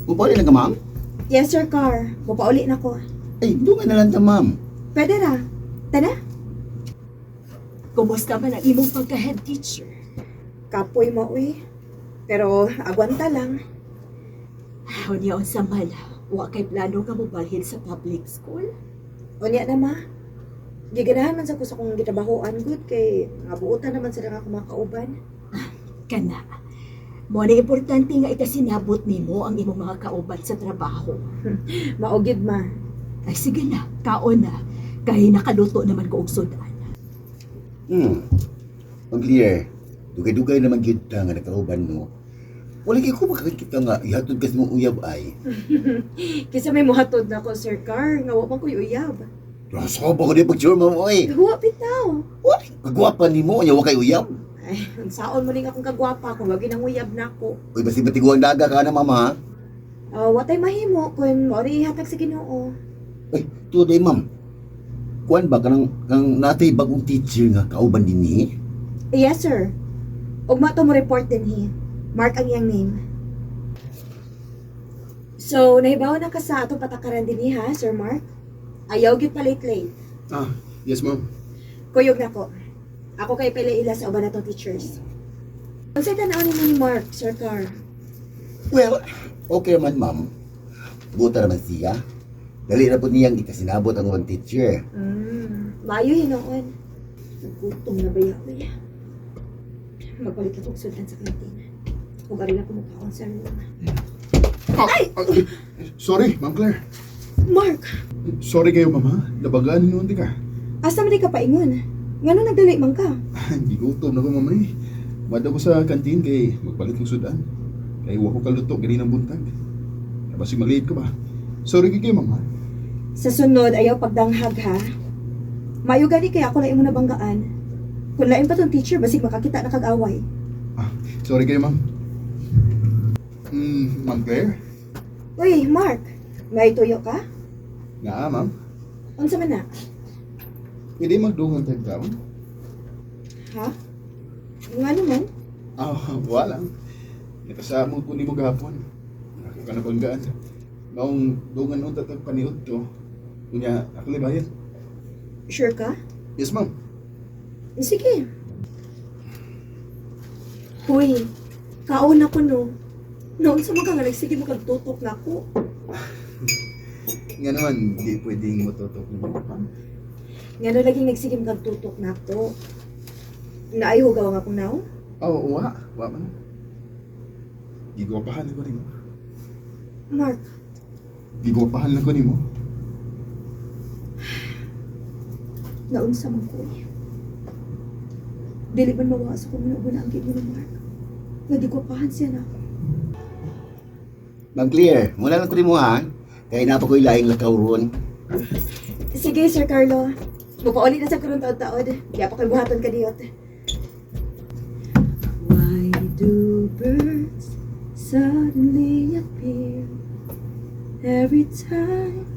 Upali na ka, ma'am? Yes, Sir Car. Mupauli na ko. Ay, doon na lang ta, ma'am. Pwede ra. Tana? Kumusta man ang imong pagka-head teacher? Kapoy mo, uy. Pero agwanta lang. Unya sa man, wa kay plano ka mo balhin sa public school? Unya na, ma. Giganahan man sa kusa kong gitabahoan good kay nabuutan naman sila nga kumakauban. Kana. Mo na importante nga ikasinabot nimo ang imong mga kauban sa trabaho. Maugid, ma. Ay sige na, kaon na. Kay nakaluto naman ko og sudan. Ang clear. Dugay-dugay naman yun nga nakaruban mo. Wala kayo ko makakita nga ihatod kasi mong uyab ay. Kisa may muhatod na ko, Sir Car. Nga wa man ko'y uyab. Rasa ba ko na pag-sure mo ay? Huwa bitaw. Wala, kagwapa ni mo, ayaw kay uyab. Ay, ang saon mo rin akong kagwapa kung wagi nang uyab na ako. Uy, basi batiguang daga ka na, mama. Watay mahimo kung mo rin ihatag sa Ginoo. Ay, today, ma'am. Kuan ba kanang natay bagong teacher nga kauban din ni? Yes, sir. Ugma to mo report din hi. Mark ang iyang name. So, nahibaw na ka sa atong patakaran din ha, Sir Mark? Ayaw gyud pa late. Ah, yes ma'am. Kuyog na ko. Ako kay pila sa uban natong teachers. Unsay tan-aw ni Mark, Sir Car? Well, okay naman, ma'am. Buta naman siya. Dali na po niyang ikasinabot ang ibang teacher. Maayo hinoon. Nagutom na ba yaw? Magpalit na kong sudan sa kantina. Kung ari na kumukhaon sa room. Ay! Sorry, Ma'am Claire. Mark! Sorry kayo, mama. Nabagaan ni Nundi ka. Asa man di ka paingon? Ngano nagdali man ka? Hindi gutom na ko, mama eh. Mada ko sa kantin kay magpalit ng sudan. Kaya huwag ko kaluto ganinang buntag. Basi maliit ko ba? Sorry kayo, mama. Sa sunod, ayaw pagdanghag ha. Mayo gani kaya ako laing mo nabanggaan. Kung lain pa tong teacher, basig makakita na kag-away. Ah, sorry kayo, ma'am. Ma'am Claire? Uy, Mark! May tuyo ka? Nga, ma'am. Unsa man na? Pwede magdungan tayo taon? Ha? Nga naman? Ah, wala. Nakasama ko ni mo gapon. Ako ka nabanggaan. Maong dungan nung tatag paniod to. Kunya, ako libayan. Sure ka? Yes, ma'am. Sige. Uy, kaon ako no. Noon sa mga nga nagsige mo kagtutok na ako. Nga naman, di pwedeng matutok ni mo, ma'am. Nga na laging nagsige mo kagtutok na ako. Naayhugaw nga akong now? Oh, wa man. Gigwapahan ko nimo. Mark, Gigwapahan ko nimo. naunsa man ko eh. Dili man mawaas ko muna ang mo ni Mark. Nga di ko pahan siya na ako. Ma'am Claire, mula lang ko rin mo ha. Kaya na pa ko ilaing lakaw ron. Sige, Sir Carlo. Mupauli na sa kurong taod-taod. Di pa kayo buhaton ka diyot. Why do birds suddenly appear every time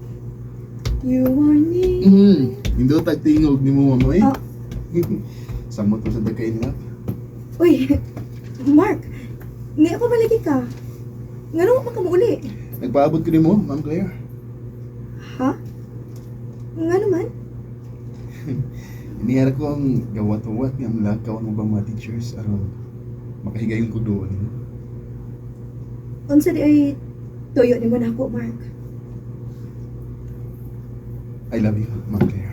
you are near? Hindi ko tagtingog ni mo, mama eh. Ah. Samot ko sa dagkain nga. Uy, Mark, nga ako malagi ka. Nga nung ka mo uli. Nagpaabot ko ni mo, Ma'am Claire. Ha? Nga naman? Inihara ko ang gawat-uwat ng lakaw ng ibang mga teachers aron makahigayon ko doon. Unsa di ay tuyo ni mo na ako, Mark. I love you, Ma'am Claire.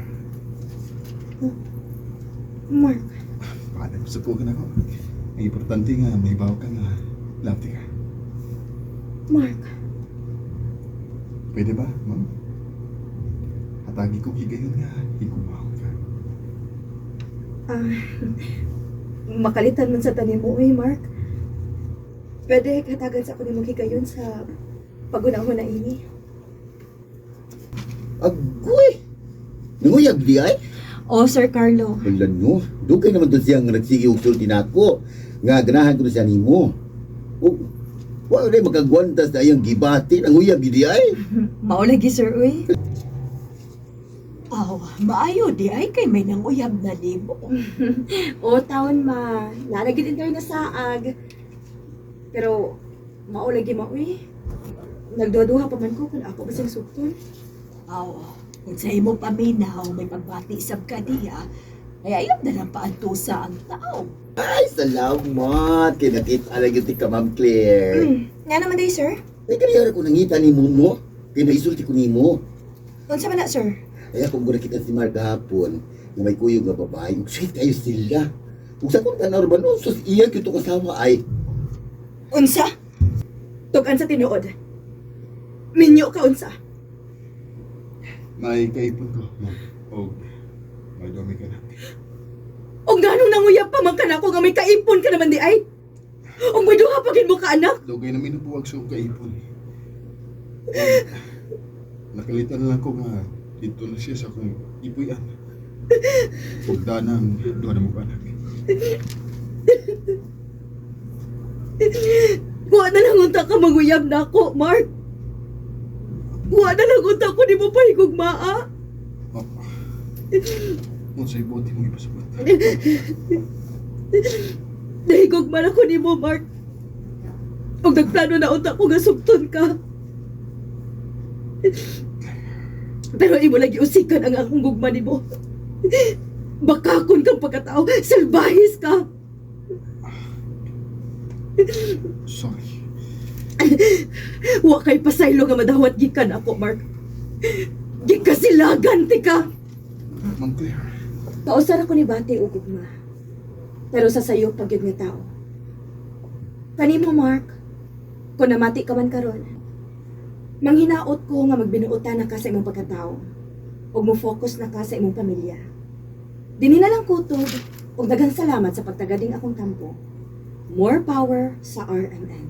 Mark, Paano mo supukan ako? Ang importante nga, may bawa ka nga. Love ka. Mark. Pwede ba, ma'am? Hatagi ko higayon nga. Higumaw ka. Makalitan man sa tanim mo, Mark. Pwede katagan sa ako ni maghigayon sa pagunahon na ini. Agoy! Nanguyab di ay? Oh, Sir Carlo. Wala no. Dugay naman doon siya nga nagsige og sulti nako. Nga ganahan ko na siya nimo. O, wala rin makagwantas na iyang gibatin. Ang uyab di ay? Maulagi, Sir, uy. Oh, maayo di ay kay may nang uyab na libo. O, taon ma. Nalagin tayo na saag. Pero, maulagi ma, uy. Nagduduha pa man ko kung ako basing sukton. Aw, kung sa imong paminaw may pagbati sab ka diya, ay ayun na lang paantusa ang tao. Ay, salamat. Kaya nakita lang yung tika, Ma'am Claire. Nga naman day, sir. Ay, kaniyara ko nangita ni mo. Kaya naisulti ko ni mo. Unsa man na, sir? Kaya kung muna kita si Mark hapon, na may kuyog nga babae, sweet kayo sila. Kung sa kong tanaw ba, no, sus iya kito kasama ay. Unsa? Tugan sa tinuod. Minyo ka unsa. May kaipon ko, ma'am. O, may dumi ka na. O ganong nanguyab pa man ka na ako nga may kaipon ka naman di ay. O may duha pagin mo ka anak. Lugay na minubuwag sa kaipon. Nakalitan lang ko nga dito na siya sa akong ipuyan. Pagda ng duha na mo anak. Kuha na lang unta ka manguyab na ako, Mark. Kuha na lang unta ko di mo pahigugmaa. Oh. Kung sa'yo buti mong ipasabat. Nahigugma na ko ni mo, Mark. O nagplano na unta ko nga sukton ka. Pero imo lagi usikan ang akong gugma ni mo. Bakakon kang pagkatao, salbahis ka. Sorry. Wa kay pasaylo nga madawat gikan ako, Mark. Gikasilagan ti ka. Ma'am Claire. Pausar ako ni Bati ug gugma. Pero sa sayo pagyud nga tao. Kanimo, Mark, kung namati ka man karon, manghinaot ko nga magbinuotan na ka sa imong pagkatao ug mo focus na ka sa imong pamilya. Dinhi na lang kutob ug daghang salamat sa pagtagading akong tampo. More power sa RMN.